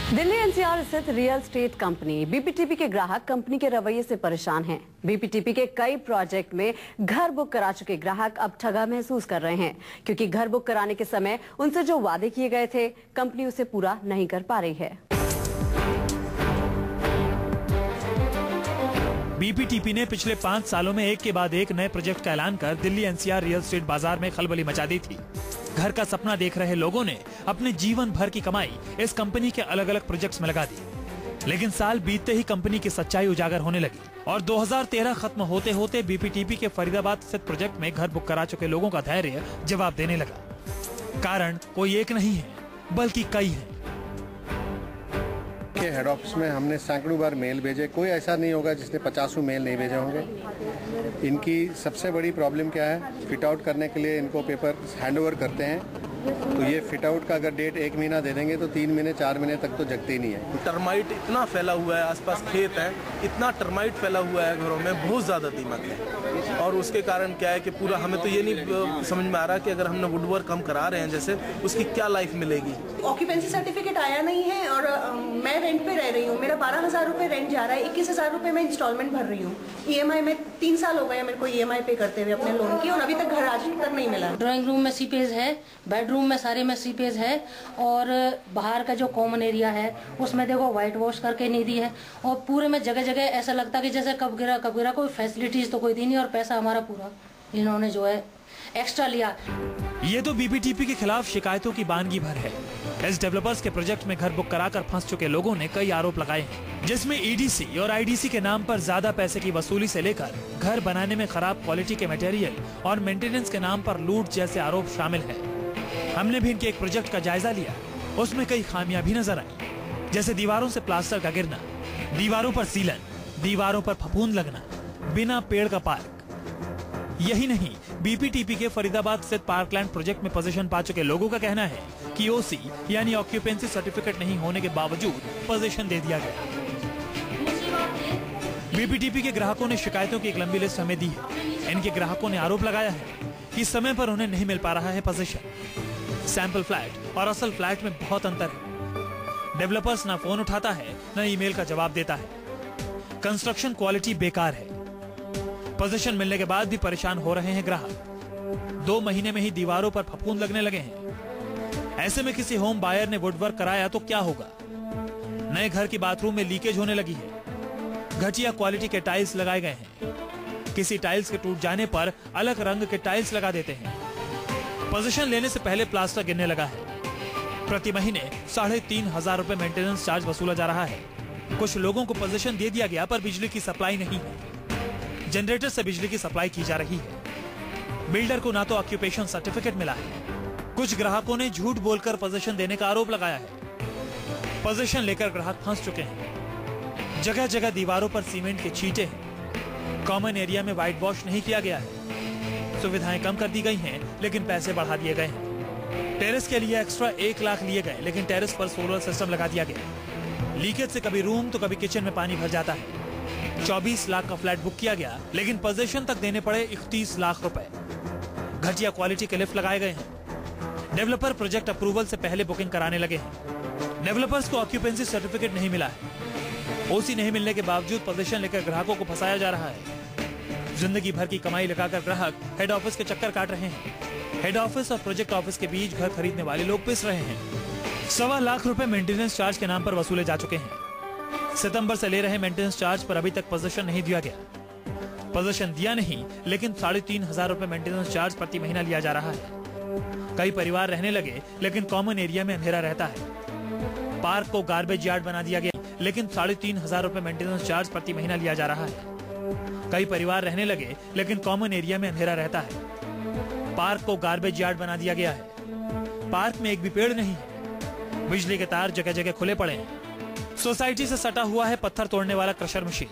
Delhi NCR स्थित real estate company BPTP के ग्राहक कंपनी के रवैये से परेशान हैं। बीपीटीपी के कई प्रोजेक्ट में घर बुक करा चुके ग्राहक अब ठगा महसूस कर रहे हैं, क्योंकि घर बुक कराने के समय उनसे जो वादे किए गए थे कंपनी उसे पूरा नहीं कर पा रही है। बीपीटीपी ने पिछले 5 सालों में एक के बाद एक नए प्रोजेक्ट का ऐलान कर दिल्ली एनसीआर रियल एस्टेट बाजार में खलबली मचा दी थी। घर का सपना देख रहे लोगों ने अपने जीवन भर की कमाई इस कंपनी के अलग अलग प्रोजेक्ट्स में लगा दी। लेकिन साल बीतते ही कंपनी की सच्चाई उजागर होने लगी और 2013 खत्म होते होते बीपीटीपी के फरीदाबाद स्थित प्रोजेक्ट में घर बुक करा चुके लोगों का धैर्य जवाब देने लगा। कारण कोई एक नहीं है बल्कि कई है। हेड ऑफिस में हमने सैकड़ों बार मेल भेजे, कोई ऐसा नहीं होगा जिसने 50 मेल नहीं भेजे होंगे। इनकी सबसे बड़ी प्रॉब्लम क्या है, फिट आउट करने के लिए इनको पेपर हैंडओवर करते हैं, तो ये फिट आउट का अगर डेट 1 महीना दे देंगे तो 3 महीने 4 महीने तक तो जगते ही नहीं है। टर्माइट इतना फैला हुआ है, आसपास खेत है, इतना टर्माइट फैला हुआ है घरों में, बहुत ज़्यादा दीमक है। और उसके कारण क्या है कि पूरा हमें तो ये नहीं समझ में आ रहा कि अगर हमने वुडवर्क हम करा रहे हैं जैसे, उसकी क्या लाइफ मिलेगी। ऑक्यूपेंसी सर्टिफिकेट आया नहीं है और मैं रेंट पे रह रही हूँ। मेरा 12,000 रुपये रेंट जा रहा है, 21,000 रुपये मैं इंस्टॉलमेंट भर रही हूँ। ईएमआई में 3 साल हो गए मेरे को ईएमआई पे करते हुए अपने लोन की, और अभी तक घर आज तक नहीं मिला। ड्राइंग रूम में सीपेज है, बेडरूम में सारे में सीपेज है, और बाहर का जो कॉमन एरिया है उसमें देखो व्हाइट वॉश करके नहीं दी है, और पूरे में जगह जगह ऐसा लगता कि जैसे कब गिरा कोई फैसिलिटीज तो कोई दी नहीं, और पैसा हमारा पूरा इन्होंने जो है एक्स्ट्रा लिया। ये तो बीपीटीपी के खिलाफ शिकायतों की बानगी भर है। इस डेवलपर्स के प्रोजेक्ट में घर बुक कराकर फंस चुके लोगों ने कई आरोप लगाए हैं, जिसमें ईडीसी और आईडीसी के नाम पर ज्यादा पैसे की वसूली से लेकर घर बनाने में खराब क्वालिटी के मटेरियल और मेंटेनेंस के नाम पर लूट जैसे आरोप शामिल है। हमने भी इनके एक प्रोजेक्ट का जायजा लिया, उसमें कई खामियां भी नजर आई, जैसे दीवारों से प्लास्टर का गिरना, दीवारों पर सीलन, दीवारों पर फफूंद लगना, बिना पेड़ का पार्क। यही नहीं, बीपीटीपी के फरीदाबाद स्थित पार्कलैंड प्रोजेक्ट में पोजीशन पा चुके लोगों का कहना है कि ओसी यानी ऑक्यूपेंसी सर्टिफिकेट नहीं होने के बावजूद पोजीशन दे दिया गया। बीपीटीपी के ग्राहकों ने शिकायतों की एक लंबी लिस्ट हमें दी है। इनके ग्राहकों ने आरोप लगाया है कि समय पर उन्हें नहीं मिल पा रहा है पोजीशन। सैंपल फ्लैट और असल फ्लैट में बहुत अंतर है। डेवलपर्स ना फोन उठाता है न ईमेल का जवाब देता है। कंस्ट्रक्शन क्वालिटी बेकार है। पोजीशन मिलने के बाद भी परेशान हो रहे हैं ग्राहक। 2 महीने में ही दीवारों पर फफूंद लगने लगे हैं। ऐसे में किसी होम बायर ने वुडवर्क कराया तो क्या होगा। नए घर की बाथरूम में लीकेज होने लगी है। घटिया क्वालिटी के टाइल्स लगाए गए हैं। किसी टाइल्स के टूट जाने पर अलग रंग के टाइल्स लगा देते हैं। पोजीशन लेने से पहले प्लास्टर गिरने लगा है। प्रति महीने 3,500 रुपए मेंटेनेंस चार्ज वसूला जा रहा है। कुछ लोगों को पोजीशन दे दिया गया पर बिजली की सप्लाई नहीं है। जनरेटर से बिजली की सप्लाई की जा रही है। बिल्डर को ना तो ऑक्यूपेशन सर्टिफिकेट मिला है। कुछ ग्राहकों ने झूठ बोलकर पोजीशन देने का आरोप लगाया है। पोजीशन लेकर ग्राहक फंस चुके हैं। जगह जगह दीवारों पर सीमेंट के छींटे हैं। कॉमन एरिया में व्हाइट वॉश नहीं किया गया है। सुविधाएं कम कर दी गई हैं, लेकिन पैसे बढ़ा दिए गए हैं। टेरेस के लिए एक्स्ट्रा 1 लाख लिए गए, लेकिन टेरेस पर सोलर सिस्टम लगा दिया गया। लीकेज से कभी रूम तो कभी किचन में पानी भर जाता है। 24 लाख का फ्लैट बुक किया गया, लेकिन पोजीशन तक देने पड़े 31 लाख रुपए। घटिया क्वालिटी के लिफ्ट लगाए गए हैं। डेवलपर प्रोजेक्ट अप्रूवल से पहले बुकिंग कराने लगे हैं। डेवलपर्स को ऑक्यूपेंसी सर्टिफिकेट नहीं मिला है। ओसी नहीं मिलने के बावजूद पोजीशन लेकर ग्राहकों को फंसाया जा रहा है। जिंदगी भर की कमाई लगाकर ग्राहक हेड ऑफिस के चक्कर काट रहे हैं। हेड ऑफिस और प्रोजेक्ट ऑफिस के बीच घर खरीदने वाले लोग पिस रहे हैं। 1.25 लाख रुपए मेंटेनेंस चार्ज के नाम पर वसूले जा चुके हैं। सितंबर से ले रहे मेंटेनेंस चार्ज पर अभी तक पोजीशन नहीं दिया गया। पोजीशन दिया नहीं, लेकिन 3,500 रुपए मेंटेनेंस चार्ज प्रति महीना लिया जा रहा है। कई परिवार रहने लगे, लेकिन कॉमन एरिया में अंधेरा रहता है। पार्क को गार्बेज यार्ड बना दिया गया, लेकिन 3,500 रुपए मेंटेनेंस चार्ज प्रति महीना लिया जा रहा है। कई परिवार रहने लगे, लेकिन कॉमन एरिया में अंधेरा रहता है। पार्क को गार्बेज यार्ड बना दिया गया है। पार्क में एक भी पेड़ नहीं है। बिजली के तार जगह जगह खुले पड़े हैं। सोसाइटी से सटा हुआ है पत्थर तोड़ने वाला क्रशर मशीन।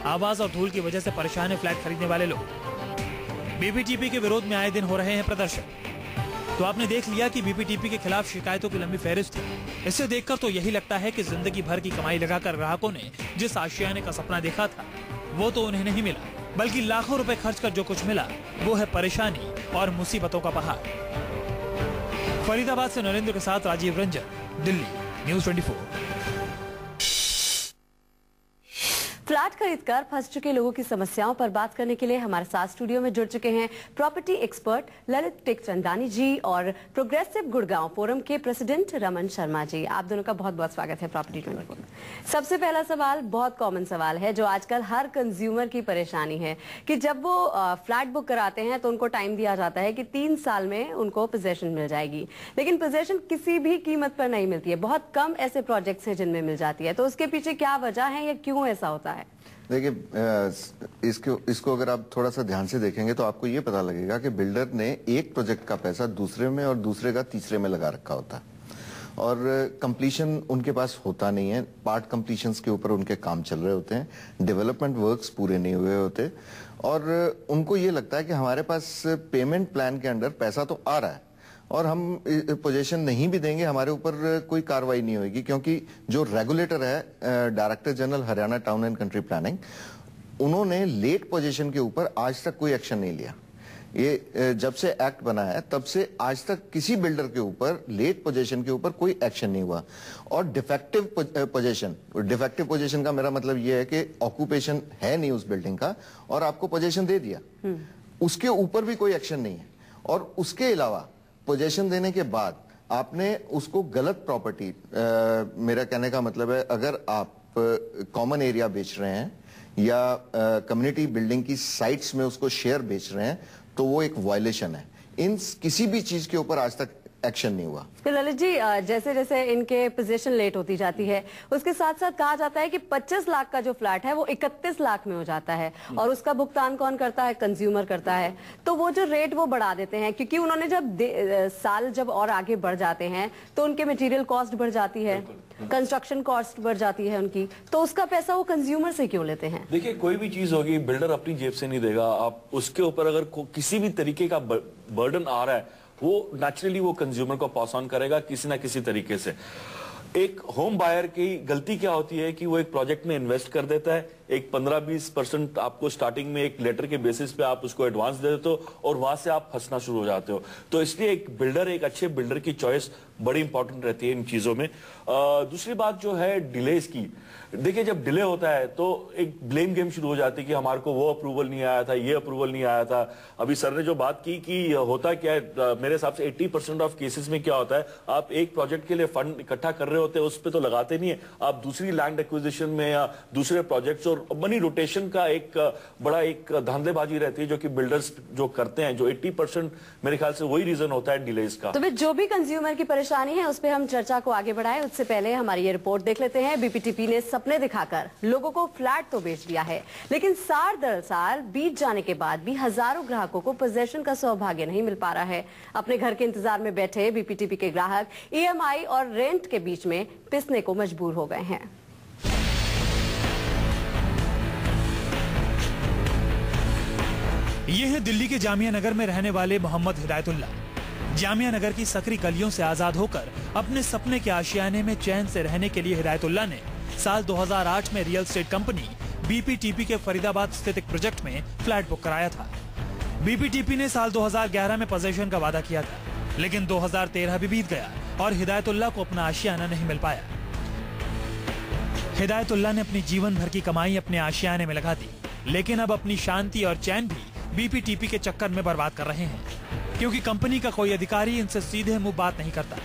आवाज और धूल की वजह से परेशान है फ्लैट खरीदने वाले लोग। बीपीटीपी के विरोध में आए दिन हो रहे हैं प्रदर्शन। तो आपने देख लिया कि बीपीटीपी के खिलाफ शिकायतों की लंबी फहरिस्त है। इससे देखकर तो यही लगता है कि जिंदगी भर की कमाई लगाकर ग्राहकों ने जिस आशियाने का सपना देखा था वो तो उन्हें नहीं मिला, बल्कि लाखों रुपए खर्च कर जो कुछ मिला वो है परेशानी और मुसीबतों का पहाड़। फरीदाबाद से नरेंद्र के साथ राजीव रंजन, दिल्ली, न्यूज़ 24। खरीदकर फंस चुके लोगों की समस्याओं पर बात करने के लिए हमारे साथ स्टूडियो में जुड़ चुके हैं प्रॉपर्टी एक्सपर्ट ललित टेकचंदानी जी और प्रोग्रेसिव गुड़गांव फोरम के प्रेसिडेंट रमन शर्मा जी। आप दोनों का बहुत बहुत स्वागत है प्रॉपर्टी 24। सबसे पहला सवाल बहुत कॉमन सवाल है जो आजकल हर कंज्यूमर की परेशानी है कि जब वो फ्लैट बुक कराते हैं तो उनको टाइम दिया जाता है कि 3 साल में उनको पोजेशन मिल जाएगी, लेकिन पोजेशन किसी भी कीमत पर नहीं मिलती है। बहुत कम ऐसे प्रोजेक्ट्स हैं जिनमें मिल जाती है, तो उसके पीछे क्या वजह है या क्यों ऐसा होता है? देखिए, इसको अगर आप थोड़ा सा ध्यान से देखेंगे तो आपको ये पता लगेगा कि बिल्डर ने एक प्रोजेक्ट का पैसा दूसरे में और दूसरे का तीसरे में लगा रखा होता है और कंप्लीशन उनके पास होता नहीं है। पार्ट कंप्लीशंस के ऊपर उनके काम चल रहे होते हैं, डेवलपमेंट वर्क्स पूरे नहीं हुए होते और उनको ये लगता है कि हमारे पास पेमेंट प्लान के अंडर पैसा तो आ रहा है और हम पोजीशन नहीं भी देंगे, हमारे ऊपर कोई कार्रवाई नहीं होगी, क्योंकि जो रेगुलेटर है director general Haryana town and country planning, उन्होंने लेट पोजीशन के ऊपर आज तक कोई एक्शन नहीं लिया। ये जब से एक्ट बना है तब से आज तक किसी बिल्डर के ऊपर लेट पोजीशन के ऊपर कोई एक्शन नहीं हुआ। और डिफेक्टिव पोजीशन का मेरा मतलब ये है कि ऑक्यूपेशन है नहीं उस बिल्डिंग का और आपको पोजीशन दे दिया, उसके ऊपर भी कोई एक्शन नहीं है। और उसके अलावा पोजीशन देने के बाद आपने उसको गलत प्रॉपर्टी, मेरा कहने का मतलब है अगर आप कॉमन एरिया बेच रहे हैं या कम्युनिटी बिल्डिंग की साइट्स में उसको शेयर बेच रहे हैं तो वो एक वायलेशन है। इन किसी भी चीज के ऊपर आज तक एक्शन नहीं हुआ। ललित जी, जैसे जैसे इनके पोजीशन लेट होती जाती है उसके साथ साथ कहा जाता है कि 25 लाख का जो फ्लैट है वो 31 लाख में हो जाता है और उसका भुगतान कौन करता है? कंज्यूमर करता है। तो वो जो रेट वो बढ़ा देते हैं क्योंकि उन्होंने जब साल जब और आगे बढ़ जाते हैं तो उनके मटेरियल कॉस्ट बढ़ जाती है, कंस्ट्रक्शन कॉस्ट बढ़ जाती है उनकी, तो उसका पैसा वो कंज्यूमर से क्यों लेते हैं? देखिए, कोई भी चीज होगी बिल्डर अपनी जेब से नहीं देगा। आप उसके ऊपर अगर किसी भी तरीके का बर्डन आ रहा है वो नेचुरली वो कंज्यूमर को पास ऑन करेगा किसी ना किसी तरीके से। एक होम बायर की गलती क्या होती है कि वो एक प्रोजेक्ट में इन्वेस्ट कर देता है, एक 15-20% आपको स्टार्टिंग में एक लेटर के बेसिस पे आप उसको एडवांस दे देते हो और वहां से आप फंसना शुरू हो जाते हो। तो इसलिए एक अच्छे बिल्डर की चॉइस बड़ी इंपॉर्टेंट रहती है इन चीजों में। दूसरी बात जो है डिलेस की, देखिए जब डिले होता है तो एक ब्लेम गेम शुरू हो जाती है कि हमारे को वो अप्रूवल नहीं आया था, ये अप्रूवल नहीं आया था। अभी सर ने जो बात की कि होता क्या है, मेरे हिसाब से 80% ऑफ केसेस में क्या होता है, आप एक प्रोजेक्ट के लिए फंड इकट्ठा कर रहे होते हैं, उस पर तो लगाते नहीं है, आप दूसरी लैंड एक्विजिशन में या दूसरे प्रोजेक्ट्स और मनी रोटेशन का एक बड़ा एक धांधलेबाजी रहती है जो कि बिल्डर्स जो करते हैं, जो 80% मेरे ख्याल से वही रीजन होता है डिलेस का। तो फिर जो भी कंज्यूमर की परेशानी है उस पर हम चर्चा को आगे बढ़ाएं, उससे पहले हमारी ये रिपोर्ट देख लेते हैं। बीपीटीपी ने सपने दिखाकर लोगों को फ्लैट तो बेच दिया है, लेकिन साल दर साल बीत जाने के बाद भी हजारों ग्राहकों को पोजेशन का सौभाग्य नहीं मिल पा रहा है। अपने घर के इंतजार में बैठे बीपीटीपी के ग्राहक ईएमआई और रेंट के बीच में पिसने को मजबूर हो गए हैं। ये है दिल्ली के जामिया नगर में रहने वाले मोहम्मद हिदायतुल्ला। जामिया नगर की सकरी गलियों से आजाद होकर अपने सपने के आशियाने में चैन से रहने के लिए हिदायतुल्ला ने साल 2008 में रियल एस्टेट कंपनी बीपीटीपी के फरीदाबाद स्थित एक प्रोजेक्ट में फ्लैट बुक कराया था। बीपीटीपी ने साल 2011 में पोजीशन का वादा किया था, लेकिन 2013 भी बीत गया और हिदायतुल्ला को अपना आशियाना नहीं मिल पाया। हिदायतुल्ला ने अपनी जीवन भर की कमाई अपने आशियाने में लगा दी, लेकिन अब अपनी शांति और चैन भी बीपीटीपी के चक्कर में बर्बाद कर रहे हैं, क्योंकि कंपनी का कोई अधिकारी इनसे सीधे मुंह बात नहीं करता।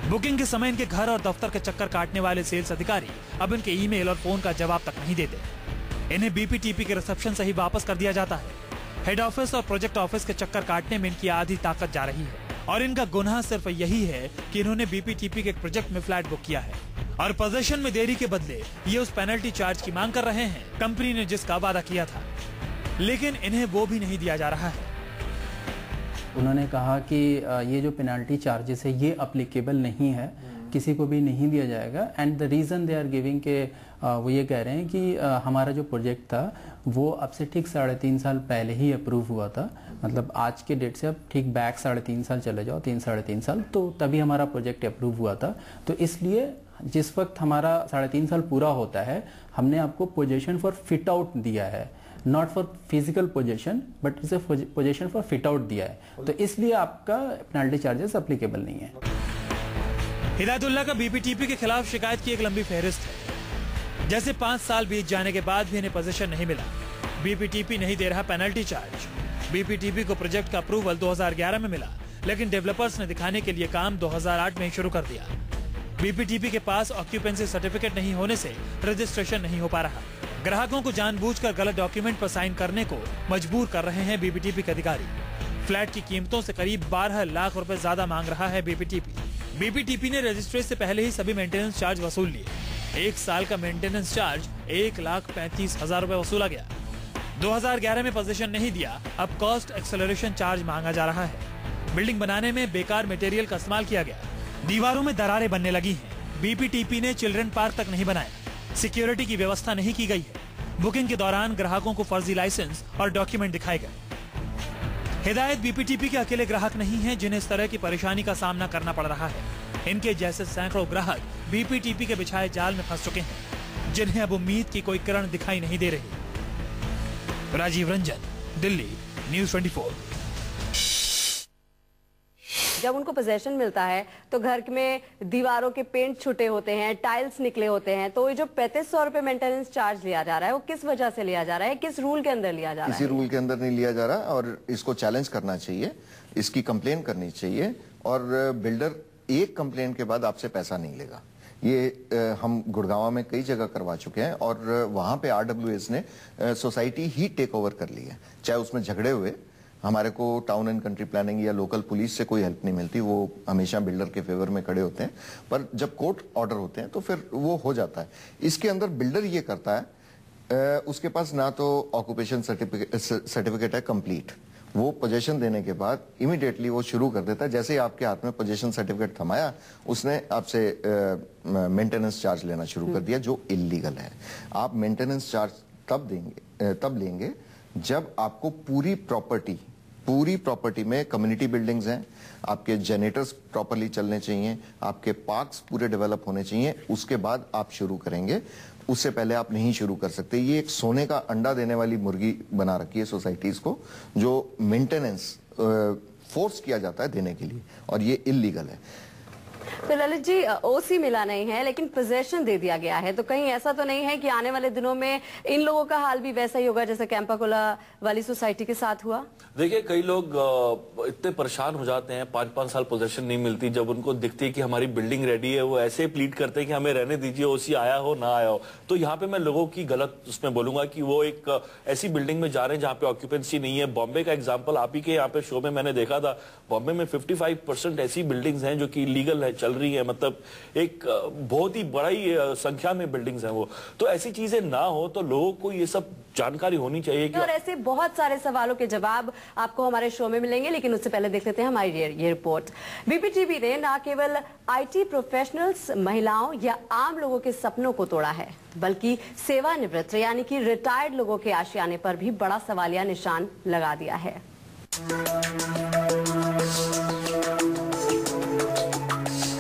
बुकिंग के समय इनके घर और दफ्तर के चक्कर काटने वाले सेल्स अधिकारी अब इनके ईमेल और फोन का जवाब तक नहीं देते। इन्हें बीपीटीपी के रिसेप्शन से ही वापस कर दिया जाता है। हेड ऑफिस और प्रोजेक्ट ऑफिस के चक्कर काटने में इनकी आधी ताकत जा रही है और इनका गुनाह सिर्फ यही है कि इन्होंने बीपीटीपी के एक प्रोजेक्ट में फ्लैट बुक किया है और पोजीशन में देरी के बदले ये उस पेनल्टी चार्ज की मांग कर रहे हैं कंपनी ने जिसका वादा किया था, लेकिन इन्हें वो भी नहीं दिया जा रहा है। उन्होंने कहा कि ये जो पेनल्टी चार्जेस है ये अप्लीकेबल नहीं है, किसी को भी नहीं दिया जाएगा। And the reason they are giving के वो ये कह रहे हैं कि हमारा जो प्रोजेक्ट था वो अब से ठीक 3.5 साल पहले ही अप्रूव हुआ था, मतलब आज के डेट से अब ठीक बैक 3.5 साल चले जाओ, 3-3.5 साल, तो तभी हमारा प्रोजेक्ट अप्रूव हुआ था। तो इसलिए जिस वक्त हमारा 3.5 साल पूरा होता है हमने आपको पोजीशन फॉर फिट आउट दिया है, not for physical position but it's a position for fit out दिया है, तो इसलिए आपका पेनल्टी चार्जेस अप्लीकेबल नहीं है। हिदायतुल्ला का बीपीटीपी के खिलाफ शिकायत की एक लंबी फहरिस्त है। जैसे 5 साल बीत जाने के बाद भी इन्हें पोजीशन नहीं मिला। बीपीटीपी नहीं दे रहा पेनल्टी चार्ज। बीपीटीपी को प्रोजेक्ट का अप्रूवल 2011 में मिला, लेकिन डेवलपर्स ने दिखाने के लिए काम 2008 में ही शुरू कर दिया। बीपीटीपी के पास ऑक्यूपेंसी सर्टिफिकेट नहीं होने से रजिस्ट्रेशन नहीं हो पा रहा। ग्राहकों को जानबूझकर गलत डॉक्यूमेंट पर साइन करने को मजबूर कर रहे हैं बीपीटीपी के अधिकारी। फ्लैट की कीमतों से करीब 12 लाख रुपए ज्यादा मांग रहा है बीपीटीपी। बीपीटीपी ने रजिस्ट्रेशन से पहले ही सभी मेंटेनेंस चार्ज वसूल लिए। 1 साल का मेंटेनेंस चार्ज 1,35,000 रुपए वसूला गया। 2011 में पोजीशन नहीं दिया, अब कॉस्ट एक्सेलरेशन चार्ज मांगा जा रहा है। बिल्डिंग बनाने में बेकार मटेरियल का इस्तेमाल किया गया। दीवारों में दरारें बनने लगी हैं। बीपीटीपी ने चिल्ड्रन पार्क तक नहीं बनाया। सिक्योरिटी की व्यवस्था नहीं की गई है। बुकिंग के दौरान ग्राहकों को फर्जी लाइसेंस और डॉक्यूमेंट दिखाए गए। हिदायत बीपीटीपी के अकेले ग्राहक नहीं हैं जिन्हें इस तरह की परेशानी का सामना करना पड़ रहा है। इनके जैसे सैकड़ों ग्राहक बीपीटीपी के बिछाए जाल में फंस चुके हैं, जिन्हें अब उम्मीद की कोई किरण दिखाई नहीं दे रही। राजीव रंजन, दिल्ली, न्यूज़ 24। जब उनको पोजेशन मिलता है तो घर में दीवारों के पेंट छूटे होते हैं, टाइल्स निकले होते हैं, तो ये जो 3500 रुपए मेंटेनेंस चार्ज लिया जा रहा है वो किस वजह से लिया जा रहा है, किस रूल के अंदर लिया जा रहा है? किसी रूल के अंदर नहीं लिया जा रहा और इसको चैलेंज करना चाहिए, इसकी कंप्लेन करनी चाहिए और बिल्डर एक कंप्लेन के बाद आपसे पैसा नहीं लेगा। ये हम गुड़गांव में कई जगह करवा चुके हैं और वहां पे RWS ने सोसाइटी ही टेक ओवर कर ली है। चाहे उसमें झगड़े हुए, हमारे को टाउन एंड कंट्री प्लानिंग या लोकल पुलिस से कोई हेल्प नहीं मिलती, वो हमेशा बिल्डर के फेवर में खड़े होते हैं, पर जब कोर्ट ऑर्डर होते हैं तो फिर वो हो जाता है। इसके अंदर बिल्डर ये करता है, उसके पास ना तो ऑक्यूपेशन सर्टिफिकेट है कंप्लीट, वो पोजेशन देने के बाद इमीडिएटली वो शुरू कर देता है। जैसे ही आपके हाथ में पोजेशन सर्टिफिकेट थमाया, उसने आपसे मेंटेनेंस चार्ज लेना शुरू कर दिया, जो इलीगल है। आप मेंटेनेंस चार्ज तब लेंगे जब आपको पूरी प्रॉपर्टी में कम्युनिटी बिल्डिंग्स हैं, आपके जनरेटर्स प्रॉपर्ली चलने चाहिए, आपके पार्क्स पूरे डेवलप होने चाहिए, उसके बाद आप शुरू करेंगे। उससे पहले आप नहीं शुरू कर सकते। ये एक सोने का अंडा देने वाली मुर्गी बना रखी है सोसाइटीज को, जो मेंटेनेंस फोर्स किया जाता है देने के लिए, और ये इलीगल है। तो ललित जी, ओसी मिला नहीं है लेकिन पोजेशन दे दिया गया है, तो कहीं ऐसा तो नहीं है कि आने वाले दिनों में इन लोगों का हाल भी वैसा ही होगा जैसे कैंपाकोला वाली सोसाइटी के साथ हुआ? देखिए, कई लोग इतने परेशान हो जाते हैं, 5-5 साल पोजेशन नहीं मिलती, जब उनको दिखती है कि हमारी बिल्डिंग रेडी है, वो ऐसे प्लीड करते हैं कि हमें रहने दीजिए, ओसी आया हो ना आया हो। तो यहाँ पे मैं लोगों की गलत उसमें बोलूंगा कि वो एक ऐसी बिल्डिंग में जा रहे हैं जहाँ पे ऑक्यूपेंसी नहीं है। बॉम्बे का एग्जाम्पल आप ही के यहाँ पे शो में मैंने देखा था। बॉम्बे में 55% ऐसी बिल्डिंग्स हैं जो कि लीगल है, चल रही है, मतलब एक बहुत ही बड़ी संख्या में बिल्डिंग्स हैं वो। तो ऐसी चीजें ना हो तो लोगों को ये सब जानकारी होनी चाहिए कि और ऐसे बहुत सारे सवालों के जवाब आपको हमारे शो में मिलेंगे, लेकिन उससे पहले देख लेते हैं हमारी ये रिपोर्ट। बीपीटीपी ने न केवल आईटी प्रोफेशनल्स, महिलाओं या आम लोगों के सपनों को तोड़ा है, बल्कि सेवानिवृत्त यानी कि रिटायर्ड लोगों के आशियाने पर भी बड़ा सवालिया निशान लगा दिया है।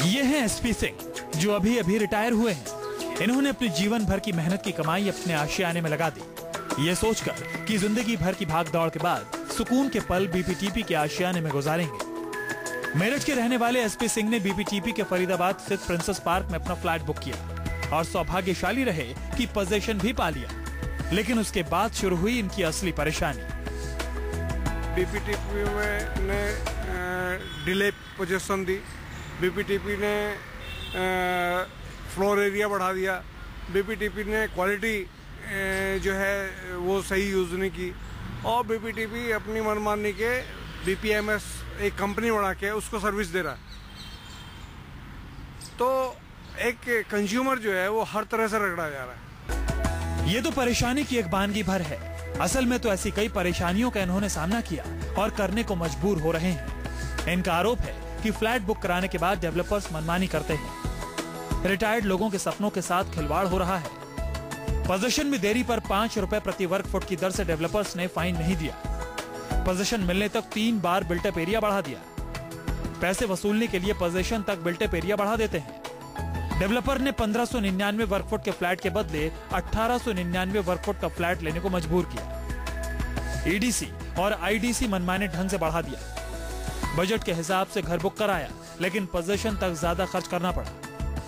ये हैं एसपी सिंह, जो अभी अभी रिटायर हुए हैं। इन्होंने अपनी जीवन भर की मेहनत की कमाई अपने आशियाने में लगा दी, ये सोचकर कि जिंदगी भर की भाग दौड़ के बाद सुकून के पल बीपीटीपी के आशियाने में गुजारेंगे। मेरठ के रहने वाले एसपी सिंह ने बीपीटीपी के फरीदाबाद स्थित प्रिंसेस पार्क में अपना फ्लैट बुक किया और सौभाग्यशाली रहे कि पोजीशन भी पा लिया। लेकिन उसके बाद शुरू हुई इनकी असली परेशानी। बीपीटीपी ने डिले पोजीशन दी, बीपीटीपी ने फ्लोर एरिया बढ़ा दिया, बीपीटीपी ने क्वालिटी जो है वो सही यूज नहीं की, और बीपीटीपी अपनी मनमानी के बीपीएमएस एक कंपनी बना के उसको सर्विस दे रहा है। तो एक कंज्यूमर जो है वो हर तरह से रगड़ा जा रहा है। ये तो परेशानी की एक बानगी भर है। असल में तो ऐसी कई परेशानियों का इन्होंने सामना किया और करने को मजबूर हो रहे हैं। इनका आरोप है कि फ्लैट बुक कराने के बाद डेवलपर्स मनमानी करते हैं। रिटायर्ड लोगों के सपनों के साथ खिलवाड़ हो रहा है। पोजीशन में देरी पर 5 रुपए प्रति वर्ग फुट की दर से डेवलपर्स ने फाइन नहीं दिया। पोजीशन मिलने तक 3 बार बिल्टअप एरिया बढ़ा दिया। पैसे वसूलने के लिए पोजीशन तक बिल्टअप एरिया बढ़ा देते हैं। डेवलपर ने 1599 वर्ग फुट के फ्लैट के बदले 1899 वर्ग फुट का फ्लैट लेने को मजबूर किया। ईडीसी और आईडीसी मनमाने ढंग से बढ़ा दिया। बजट के हिसाब से घर बुक कराया, लेकिन पोजीशन तक ज्यादा खर्च करना पड़ा।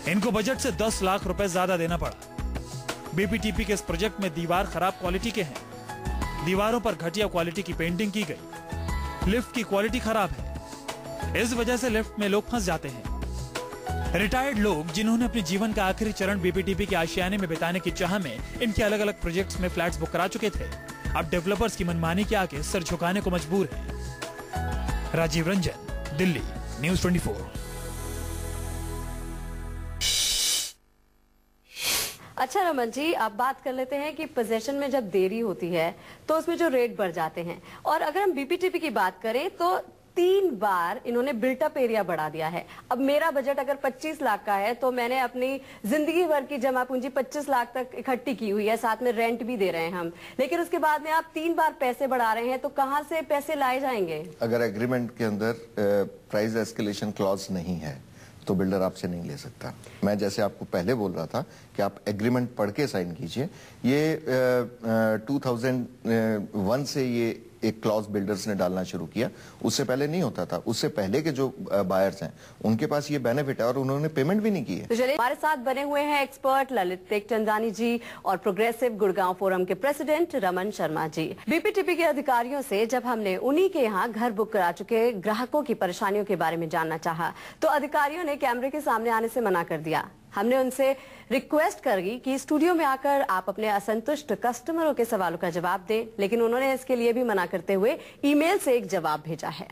इनको बजट से 10 लाख रुपए ज्यादा देना पड़ा। बीपीटीपी के इस प्रोजेक्ट में दीवार खराब क्वालिटी के हैं। दीवारों पर घटिया क्वालिटी की पेंटिंग की गई। लिफ्ट की क्वालिटी खराब है। इस वजह से लिफ्ट में लोग फंस जाते हैं। रिटायर्ड लोग जिन्होंने अपने जीवन का आखिरी चरण बीपीटीपी के आशियाने में बिताने की चाह में इनके अलग अलग प्रोजेक्ट्स में फ्लैट्स बुक करा चुके थे, अब डेवलपर्स की मनमानी के आगे सर झुकाने को मजबूर हैं। राजीव रंजन, दिल्ली, न्यूज़ 24। अच्छा रमन जी, आप बात कर लेते हैं कि पोजेशन में जब देरी होती है तो उसमें जो रेट बढ़ जाते हैं, और अगर हम बीपीटीपी की बात करें तो 3 बार इन्होंने बिल्टअप एरिया बढ़ा दिया है। अब मेरा बजट अगर 25 लाख का है तो मैंने अपनी जिंदगी भर की जमा पूंजी 25 लाख तक इकट्ठी की हुई है, साथ में रेंट भी दे रहे हैं हम, लेकिन उसके बाद में आप 3 बार पैसे बढ़ा रहे हैं, तो कहां से पैसे लाए जाएंगे? अगर एग्रीमेंट के अंदर प्राइस एस्केलेशन क्लॉज नहीं है तो बिल्डर आपसे नहीं ले सकता। मैं जैसे आपको पहले बोल रहा था कि आप एग्रीमेंट पढ़ के साइन कीजिए। ये 2001 से ये एक क्लॉज बिल्डर्स ने डालना शुरू किया, उससे पहले नहीं होता था। उससे पहले के जो बायर्स हैं उनके पास ये बेनिफिट है और उन्होंने पेमेंट भी नहीं की है। तो चलिए, हमारे साथ बने हुए हैं एक्सपर्ट ललित टेकचंदानी जी और प्रोग्रेसिव गुड़गांव फोरम के प्रेसिडेंट रमन शर्मा जी। बीपीटीपी के अधिकारियों से जब हमने उन्हीं के यहाँ घर बुक करा चुके ग्राहकों की परेशानियों के बारे में जानना चाहा तो अधिकारियों ने कैमरे के सामने आने से मना कर दिया। हमने उनसे रिक्वेस्ट करी कि स्टूडियो में आकर आप अपने असंतुष्ट कस्टमरों के सवालों का जवाब दें, लेकिन उन्होंने इसके लिए भी मना करते हुए ईमेल से एक जवाब भेजा है।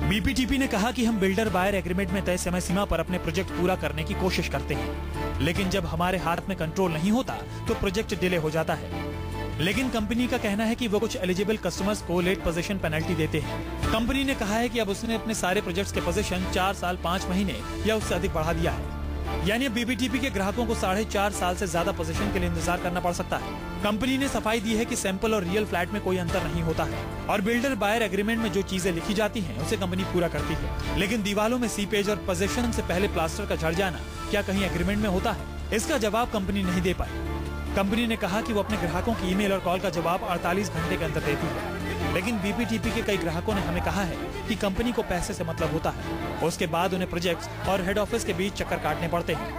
बीपीटीपी ने कहा कि हम बिल्डर बायर एग्रीमेंट में तय समय सीमा पर अपने प्रोजेक्ट पूरा करने की कोशिश करते हैं, लेकिन जब हमारे हाथ में कंट्रोल नहीं होता तो प्रोजेक्ट डिले हो जाता है। लेकिन कंपनी का कहना है कि वो कुछ एलिजिबल कस्टमर्स को लेट पोजीशन पेनल्टी देते हैं। कंपनी ने कहा है कि अब उसने अपने सारे प्रोजेक्ट्स के पोजीशन 4 साल 5 महीने या उससे अधिक बढ़ा दिया है, यानी बीपीटीपी के ग्राहकों को 4.5 साल से ज्यादा पोजीशन के लिए इंतजार करना पड़ सकता है। कंपनी ने सफाई दी है कि सैंपल और रियल फ्लैट में कोई अंतर नहीं होता है और बिल्डर बायर एग्रीमेंट में जो चीजें लिखी जाती हैं उसे कंपनी पूरा करती है, लेकिन दीवारों में सीपेज और पोजीशन से पहले प्लास्टर का झड़ जाना क्या कहीं एग्रीमेंट में होता है? इसका जवाब कंपनी नहीं दे पाई। कंपनी ने कहा कि वो अपने ग्राहकों की ईमेल और कॉल का जवाब 48 घंटे के अंदर देती है, लेकिन बीपीटीपी के कई ग्राहकों ने हमें कहा है कि कंपनी को पैसे से मतलब होता है, उसके बाद उन्हें प्रोजेक्ट्स और हेड ऑफिस के बीच चक्कर काटने पड़ते हैं।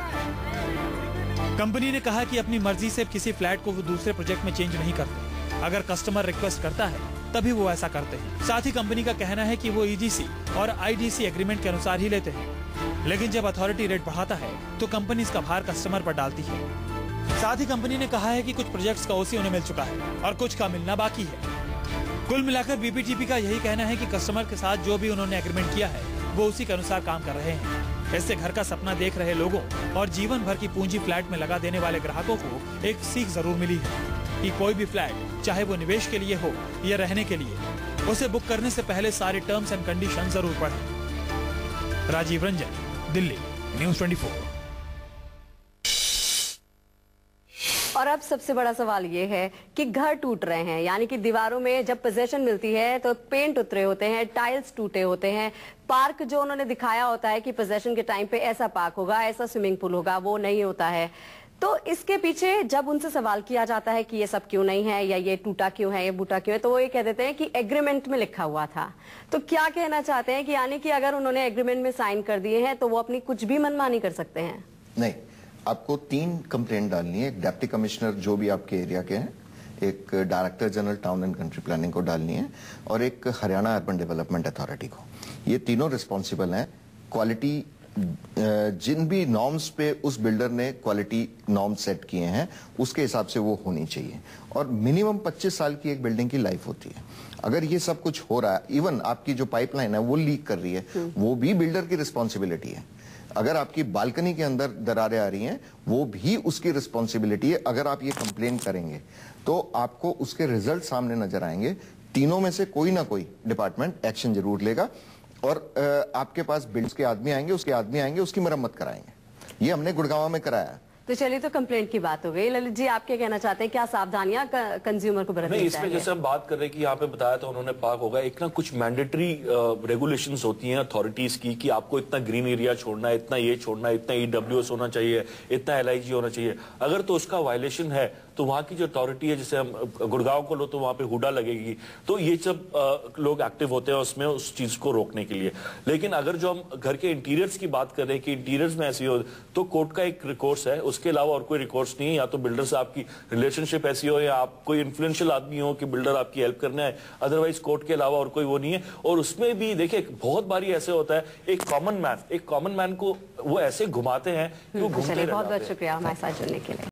कंपनी ने कहा कि अपनी मर्जी से किसी फ्लैट को वो दूसरे प्रोजेक्ट में चेंज नहीं करते। अगर कस्टमर रिक्वेस्ट करता है तभी वो ऐसा करते हैं। साथ ही कंपनी का कहना है कि वो ईडीसी और आईडीसी एग्रीमेंट के अनुसार ही लेते हैं, लेकिन जब अथॉरिटी रेट बढ़ाता है तो कंपनी इसका भार कस्टमर पर डालती है। साथ ही कंपनी ने कहा है कि कुछ प्रोजेक्ट्स का ओसी उन्हें मिल चुका है और कुछ का मिलना बाकी है। कुल मिलाकर बीपीटीपी का यही कहना है कि कस्टमर के साथ जो भी उन्होंने एग्रीमेंट किया है वो उसी के अनुसार काम कर रहे हैं। इससे घर का सपना देख रहे लोगों और जीवन भर की पूंजी फ्लैट में लगा देने वाले ग्राहकों को एक सीख जरूर मिली है कि कोई भी फ्लैट, चाहे वो निवेश के लिए हो या रहने के लिए, उसे बुक करने से पहले सारे टर्म्स एंड कंडीशन जरूर पढ़ें। राजीव रंजन, दिल्ली, न्यूज़ 24। और अब सबसे बड़ा सवाल ये है कि घर टूट रहे हैं, यानी कि दीवारों में जब पोजेशन मिलती है तो पेंट उतरे होते हैं, टाइल्स टूटे होते हैं, पार्क जो उन्होंने दिखाया होता है कि पोजेशन के टाइम पे ऐसा पार्क होगा, ऐसा स्विमिंग पूल होगा, वो नहीं होता है। तो इसके पीछे जब उनसे सवाल किया जाता है कि ये सब क्यों नहीं है या ये टूटा क्यों है, ये बूटा क्यों है, तो वो ये कह देते हैं कि एग्रीमेंट में लिखा हुआ था। तो क्या कहना चाहते हैं कि यानी कि अगर उन्होंने एग्रीमेंट में साइन कर दिए हैं तो वो अपनी कुछ भी मनमानी कर सकते हैं? नहीं, आपको 3 कंप्लेंट डालनी है। एक डिप्टी कमिश्नर जो भी आपके एरिया के हैं, एक director general town and country planning को डालनी है और एक हरियाणा अर्बन डेवलपमेंट अथॉरिटी को। ये तीनों रिस्पॉन्सिबल हैं। क्वालिटी जिन भी नॉर्म्स पे उस बिल्डर ने क्वालिटी नॉर्म सेट किए हैं उसके हिसाब से वो होनी चाहिए और मिनिमम 25 साल की एक बिल्डिंग की लाइफ होती है। अगर ये सब कुछ हो रहा है, इवन आपकी जो पाइपलाइन है वो लीक कर रही है, वो भी बिल्डर की रिस्पॉन्सिबिलिटी है। अगर आपकी बालकनी के अंदर दरारें आ रही हैं वो भी उसकी रिस्पॉन्सिबिलिटी है। अगर आप ये कंप्लेन करेंगे तो आपको उसके रिजल्ट सामने नजर आएंगे। तीनों में से कोई ना कोई डिपार्टमेंट एक्शन जरूर लेगा और आपके पास बिल्ड्स के आदमी आएंगे, उसकी मरम्मत कराएंगे। ये हमने गुड़गांव में कराया। तो चलिए, तो कंप्लेंट की बात हो गई। ललित जी, आप क्या कहना चाहते हैं, क्या सावधानियां कंज्यूमर को बरतनी चाहिए? इसमें जैसे हम बात कर रहे हैं कि यहाँ पे बताया तो उन्होंने पार्क होगा, एक ना कुछ मैंडेटरी रेगुलेशंस होती हैं अथॉरिटीज की कि आपको इतना ग्रीन एरिया छोड़ना है, इतना ये छोड़ना है, इतना ईडब्ल्यूएस होना चाहिए, इतना एलआईजी होना चाहिए। अगर तो उसका वायलेशन है तो वहां की जो अथॉरिटी है, जैसे हम गुड़गांव को लो तो वहां पे हुडा लगेगी, तो ये सब लोग एक्टिव होते हैं उसमें उस चीज को रोकने के लिए। लेकिन अगर जो हम घर के इंटीरियर्स की बात कर रहे हैं कि इंटीरियर्स में ऐसी हो, तो कोर्ट का एक रिकोर्स है, उसके अलावा और कोई रिकोर्स नहीं है। या तो बिल्डर से आपकी रिलेशनशिप ऐसी हो, या आप कोई इन्फ्लुएंशियल आदमी हो कि बिल्डर आपकी हेल्प करने आए, अदरवाइज कोर्ट के अलावा और कोई वो नहीं है। और उसमें भी देखिए बहुत बारी ऐसे होता है, एक कॉमन मैन को वो ऐसे घुमाते हैं कि वो घूमते रह जाते हैं। बहुत बहुत शुक्रिया हमारे साथ जुड़ने के लिए।